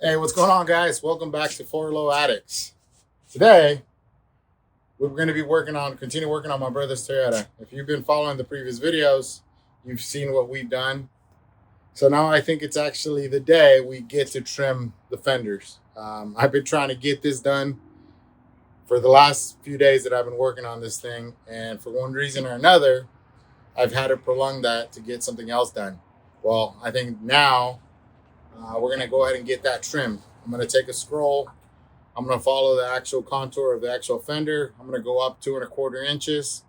Hey, what's going on, guys? Welcome back to Four Low Addicts. Today, we're going to be continue working on my brother's Toyota. If you've been following the previous videos, you've seen what we've done. So now I think it's actually the day we get to trim the fenders. I've been trying to get this done for the last few days that I've been working on this thing. And for one reason or another, I've had to prolong that to get something else done. Well, I think now we're going to go ahead and get that trimmed. I'm going to take a scroll. I'm going to follow the actual contour of the actual fender. I'm going to go up 2¼ inches,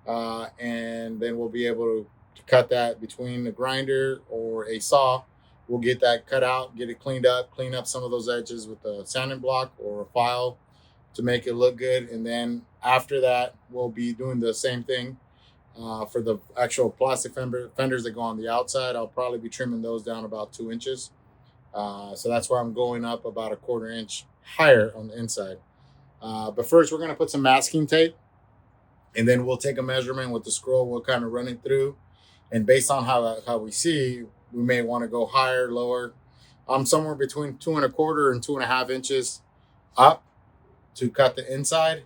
and then we'll be able to cut that between the grinder or a saw. We'll get that cut out, get it cleaned up, clean up some of those edges with a sanding block or a file to make it look good. And then after that, we'll be doing the same thing for the actual plastic fenders that go on the outside. I'll probably be trimming those down about 2 inches. So that's why I'm going up about 1/4 inch higher on the inside. But first, we're going to put some masking tape, and then we'll take a measurement with the scroll. We'll kind of run it through, and based on how we see, we may want to go higher, lower. I'm somewhere between 2¼ and 2½ inches up to cut the inside,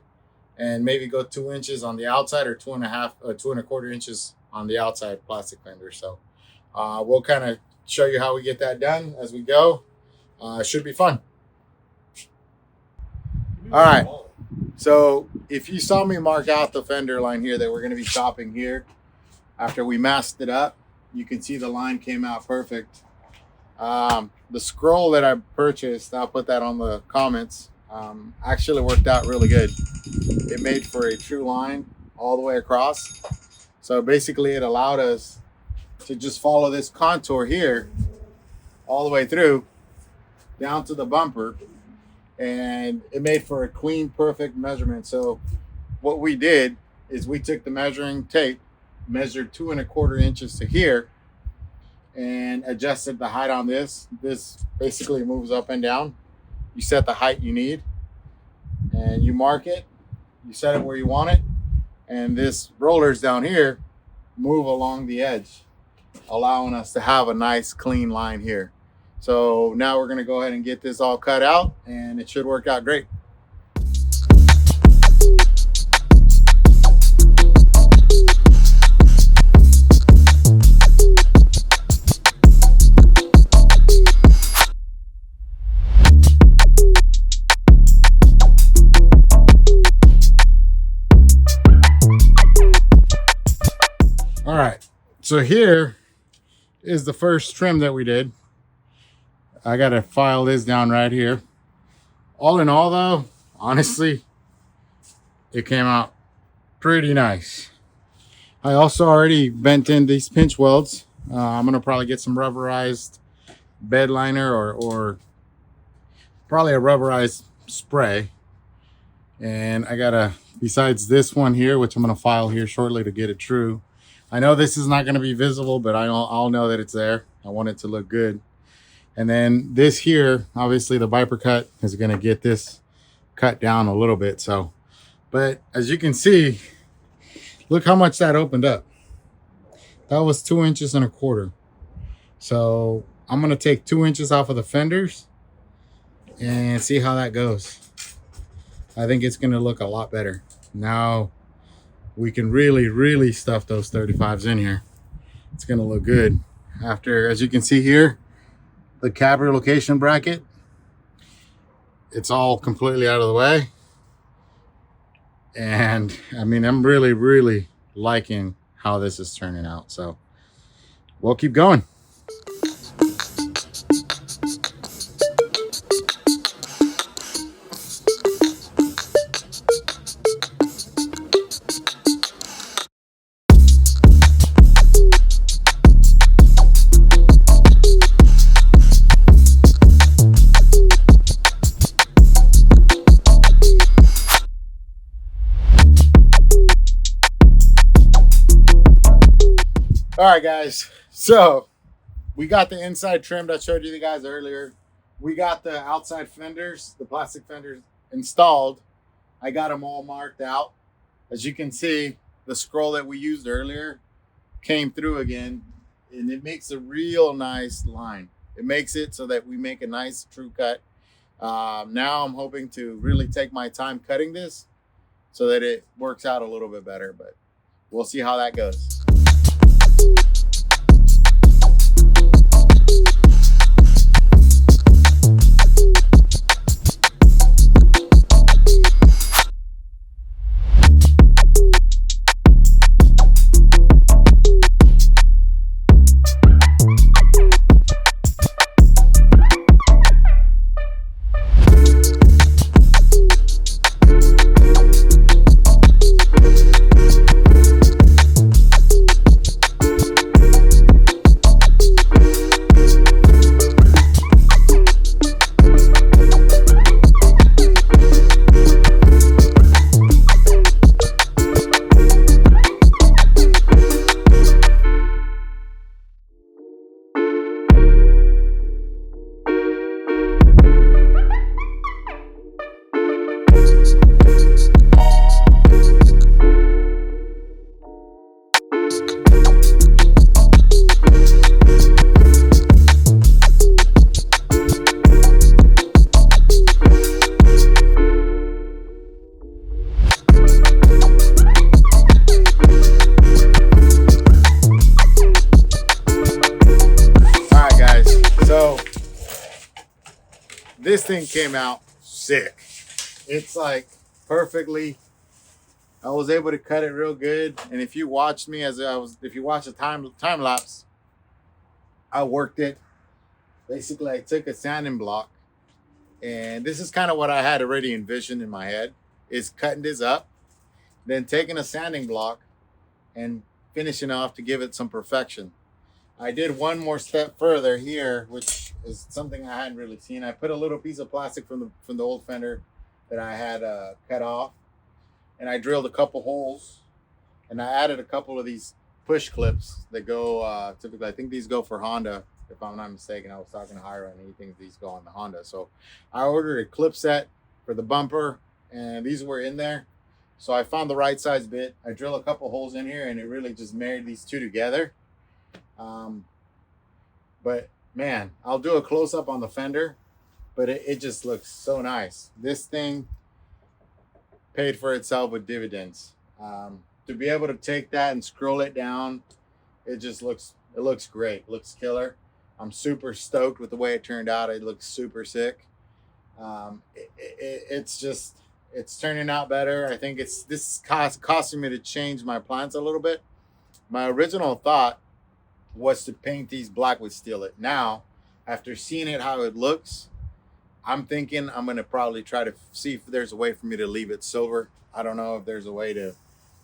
and maybe go 2 inches on the outside, or 2½ or 2¼ inches on the outside plastic fender. So we'll kind of show you how we get that done as we go. It should be fun. All right, so if you saw me mark out the fender line here that we're going to be chopping here after we masked it up, you can see the line came out perfect. The scroll that I purchased, I'll put that on the comments, actually worked out really good. It made for a true line all the way across. So basically it allowed us to just follow this contour here all the way through down to the bumper, and it made for a clean, perfect measurement. So what we did is we took the measuring tape, measured 2¼ inches to here, and adjusted the height on this. This basically moves up and down. You set the height you need, and you mark it, you set it where you want it, and this rollers down here move along the edge, allowing us to have a nice clean line here. So now we're going to go ahead and get this all cut out, and it should work out great. All right, so here is the first trim that we did. I got to file this down right here. All in all, though, honestly, it came out pretty nice. I also already bent in these pinch welds. I'm going to probably get some rubberized bed liner or probably a rubberized spray. And I got to, besides this one here, which I'm going to file here shortly to get it true. I know this is not going to be visible, but I'll know that it's there. I want it to look good. And then this here, obviously the Viper cut is going to get this cut down a little bit. So, but as you can see, look how much that opened up. That was 2 inches and 1/4. So I'm going to take 2 inches off of the fenders and see how that goes. I think it's going to look a lot better. Now we can really stuff those 35s in here. It's going to look good. After, as you can see here, the cab relocation bracket, it's all completely out of the way. And I mean, I'm really liking how this is turning out. So we'll keep going. All right, guys, so we got the inside trimmed. I showed you the guys earlier. We got the outside fenders, the plastic fenders installed. I got them all marked out. As you can see, the scroll that we used earlier came through again, and it makes a real nice line. it makes it so that we make a nice true cut. Now I'm hoping to really take my time cutting this so that it works out a little bit better, but we'll see how that goes. This thing came out sick. It's like perfectly. I was able to cut it real good. And if you watched me if you watch the time lapse, I worked it. Basically, I took a sanding block, and this is kind of what I had already envisioned in my head, is cutting this up, then taking a sanding block and finishing off to give it some perfection. I did one more step further here, which is something I hadn't really seen. I put a little piece of plastic from the old fender that I had cut off, and I drilled a couple holes, and I added a couple of these push clips that go typically. I think these go for Honda, if I'm not mistaken. I was talking to Hiram, and he thinks these go on the Honda. So I ordered a clip set for the bumper, and these were in there. So I found the right size bit. I drilled a couple holes in here, and it really just married these two together. But man, I'll do a close-up on the fender, but it just looks so nice. This thing paid for itself with dividends. To be able to take that and scroll it down, it looks great. It looks killer. I'm super stoked with the way it turned out. It looks super sick. It's turning out better. I think this is costing me to change my plans a little bit. My original thought was to paint these black with Steelite. Now, after seeing it how it looks, I'm thinking I'm going to probably try to see if there's a way for me to leave it silver. I don't know if there's a way to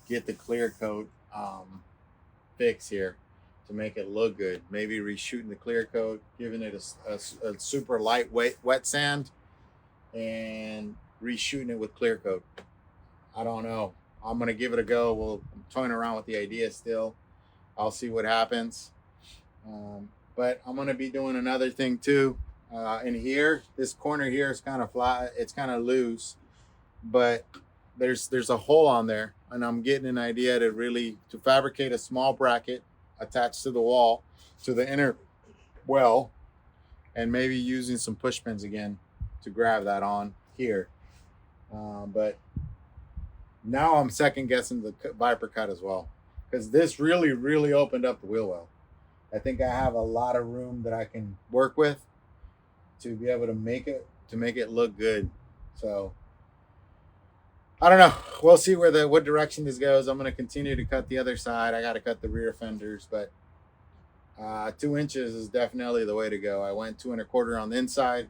get the clear coat fix here to make it look good. Maybe reshooting the clear coat, giving it a super lightweight wet sand, and reshooting it with clear coat. I don't know. I'm going to give it a go. I'm toying around with the idea still. I'll see what happens. But I'm going to be doing another thing too. In here, this corner here is kind of flat. It's kind of loose, but there's a hole on there, and I'm getting an idea to fabricate a small bracket attached to the wall, to the inner well, and maybe using some push pins again to grab that on here. But now I'm second guessing the Viper cut as well, because this really opened up the wheel well. I think I have a lot of room that I can work with to be able to make it look good. So I don't know. We'll see what direction this goes. I'm going to continue to cut the other side. I got to cut the rear fenders, but 2 inches is definitely the way to go. I went 2 1/4 on the inside,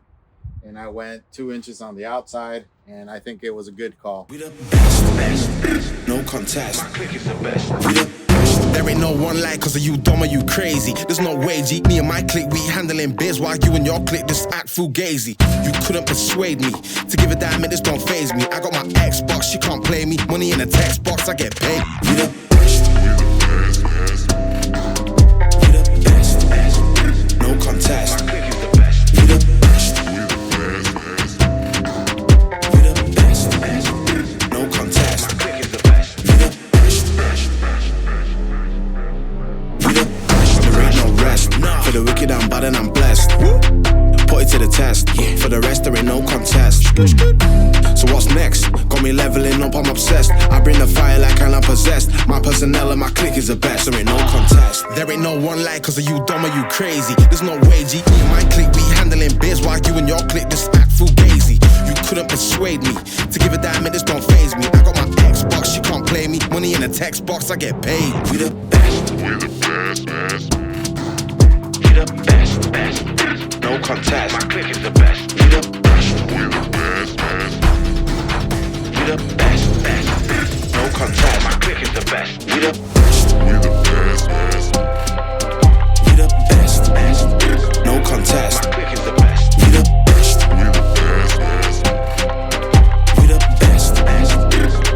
and I went 2 inches on the outside, and I think it was a good call. We the best, no contest. My clique is the best. We the best. There ain't no one like cause of you dumb or you crazy. There's no way, G. Me and my clique, we handling biz while you and your clique just act fugazi. You couldn't persuade me to give a damn, it just don't faze me. I got my Xbox, she can't play me. Money in a text box, I get paid. We the best. We the best. No contest. My clique is the best. We the best. We the best. No contest. My clique is the best. We the best. We the best. There ain't no rest. For the wicked, I'm bad and I'm blessed. For the rest, there ain't no contest. So what's next? Got me leveling up, I'm obsessed. I bring the fire like I'm possessed. My personnel and my clique is the best. There ain't no contest. There ain't no one like, cause are you dumb or you crazy? There's no way, G. Me and my clique, we handling biz while you and your clique just act fugazi. You couldn't persuade me to give a damn, it just don't faze me. I got my Xbox, she can't play me. Money in a text box, I get paid. We the best. We the best, best. We the best, best. No contest. My clique is the best. We the best. We the best, best. We the best, best. No contest. My clique is the best. We the best. We the best, best. We the best, best. No contest. My clique is the best. We the best. We the best, best. We the best, best.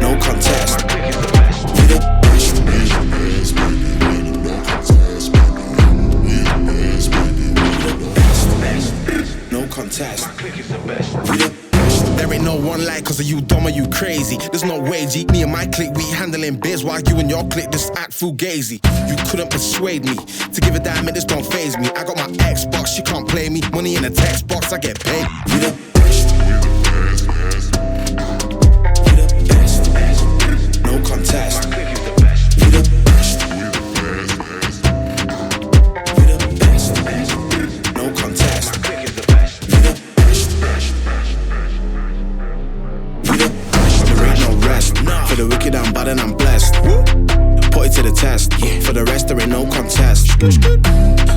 No contest. My clique is the best. We the best, best, best. No contest. We the best, best. No contest. My clique is the best. We the best. There ain't no one like, cause are you dumb or you crazy? There's no way, G. Me and my clique, we handling biz while you and your clique just act fugazi. You couldn't persuade me to give a damn, it just don't faze me. I got my Xbox, she can't play me. Money in a text box, I get paid. We the best. We the best, best. No contest. My clique is the best. We the best. We the best, best. No contest. My clique is the best. We the best, best. There ain't no rest. For the wicked, I'm bad and I'm blessed. Put it to the test. For the rest, there ain't no contest.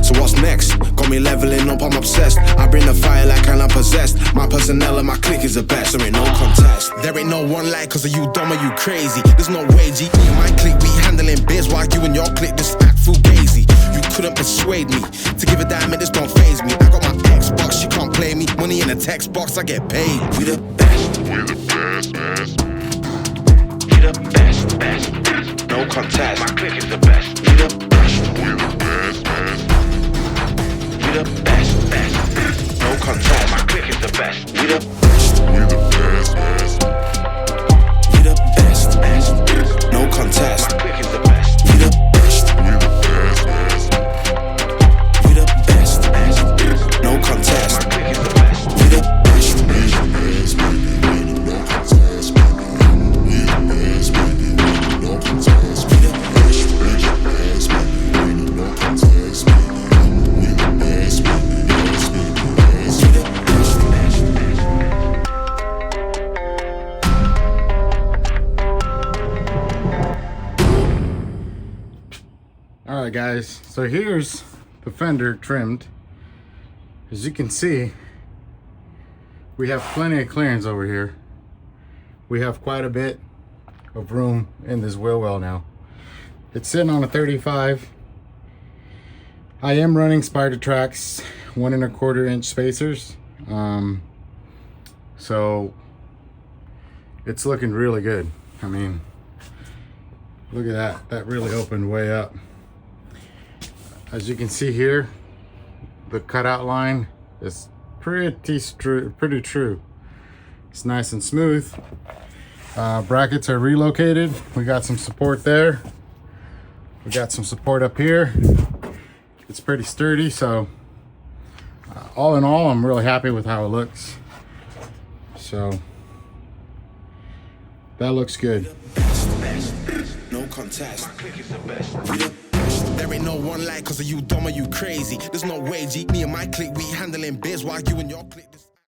So what's next? Got me leveling up, I'm obsessed. I bring the fire like I'm possessed. My personnel and my clique is the best. There ain't no contest. There ain't no one like, cause are you dumb or you crazy? There's no way, G. Me and my clique, we handling biz while you and your clique just act fugazi. You couldn't persuade me to give a damn, it just don't faze me. I got my Xbox, she can't play me. Money in a text box, I get paid. We the best. We the best, best. We the best, best. No contest. My clique is the best. We the best. We the best, best. We the best, best. No contest. My clique is the best. We the best. We the best, best. We the best, best. No contest. My clique is the best. We the best. We the best, best. We the best, best. No contest. My clique is the best. We the best. We the best, best. No contest. We the best, best. No contest. We the best. We the best, best. No contest. We the best, best. We the best, best. Alright guys, so here's the fender trimmed. As you can see, we have plenty of clearance over here. We have quite a bit of room in this wheel well now. It's sitting on a 35. I am running Spider Tracks 1 1/4 inch spacers. So it's looking really good. I mean, look at that. That really opened way up. As you can see here, the cutout line is pretty true. It's nice and smooth. Brackets are relocated. We got some support there. We got some support up here. It's pretty sturdy, so all in all, I'm really happy with how it looks. So that looks good. No contest. My clique is the best. There ain't no one like, cause are you dumb or you crazy? There's no way, G. Me and my clique, we handling biz while you and your clique.